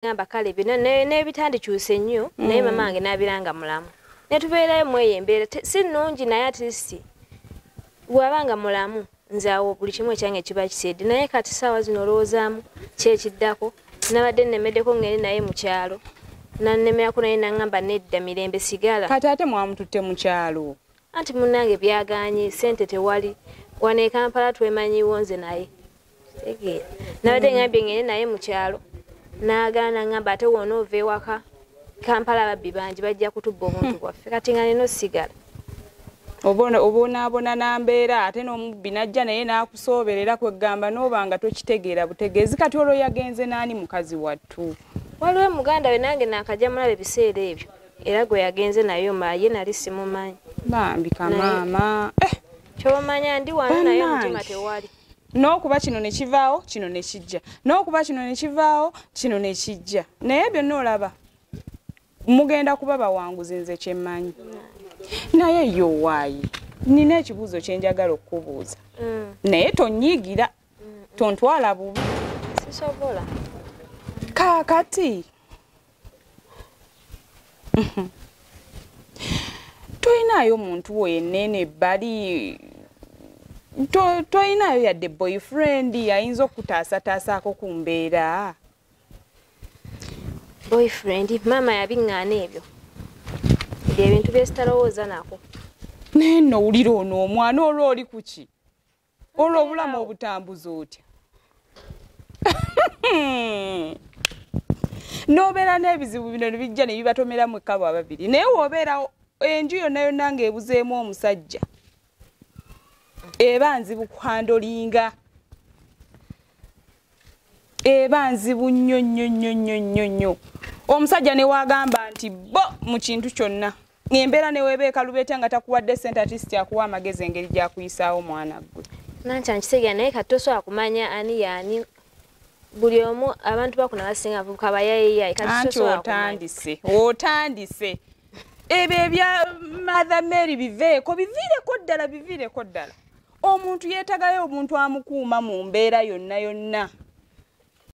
ngamba kale bino n'ebitandikyuse nnyo naye mama wange n'abiranga mulamu ne tubeerayo mweyo embeera si nnungi naye at least bw'abanga mulamu nze awo buli kimu ekyange kiba kisedde naye kati ssaawa zino olowoozaamu kyekiddako nabadde nnemeddeko ngende naye mu kyalo nannemerako naye naŋŋamba nedda mirembe sigala kati ate mwamututte mu kyalo anti munnange byaganye ssente tewali wano e Kampala twemanyiiwo nze naye tegeera nabadde ngambye ngende naye mu kyalo n'agaana ngamba ate wona ova ewaka Kampala ababbi bangi bajja kutubba omuntu bwaffe kati nga nino sigala obonaabona nambeera ate n'omubbi najja naye n'akusooberera kwegamba n'obanga tokitegeera butegeezi kati olwo yagenze naani mukazi wattu waliwo muganda we nange naakajja mulaba ebiseera ebyo era gwe yagenze nayo ye nali simumanyi bambi kamaama kyomanya ndi wano naye omutima tewali n'okuba kino ne kivaawo kino ne kijja n'okuba kino ne kivaawo kino ne kijja naye byonna olaba mugenda kuba bawanguzi nze kyemmanyi naye yowaayi nina ekibuuzo kye njagala okubuuza naye tonyiigira tontwala bubi sisobola kaakati toyinaayo omuntu wo yenneena ebbali toyinaayo yadde boyfriend ayinza okutaasataasaako ku mbeera boyfriend maama yabiŋŋaana ebyo ebintu byesitalowooza nako naye nno owulira ono omwana olwo oli ku ki olwo obulamu obutambuza otya n'obeera n'ebizibu bino nebijja ne bibatomeramu ekkabo ababiri naye woobeera enju yonna yonna ng'ebuzeemu omusajja eba nzibu kwandolinga eba nzibu nnyo nnyo nnyo nnyo nnyo nnyo omusajja ne waagamba nti bo mu kintu kyonna embeera ne weebeeka lubeeta nga takuwadde ssente atisti akuwa amagezi engeri gy'akuyisaawo mwana ggwe nanca nkitegeera naye kati tosobola kumanya ani yaani buli omu abantu bakuna basinga avubuka bayayeyayi kati otandise ebyo ebya Mother Mary biveeko biviireko ddala omuntu yeetagayo omuntu amukuuma mu mbeera yonna yonna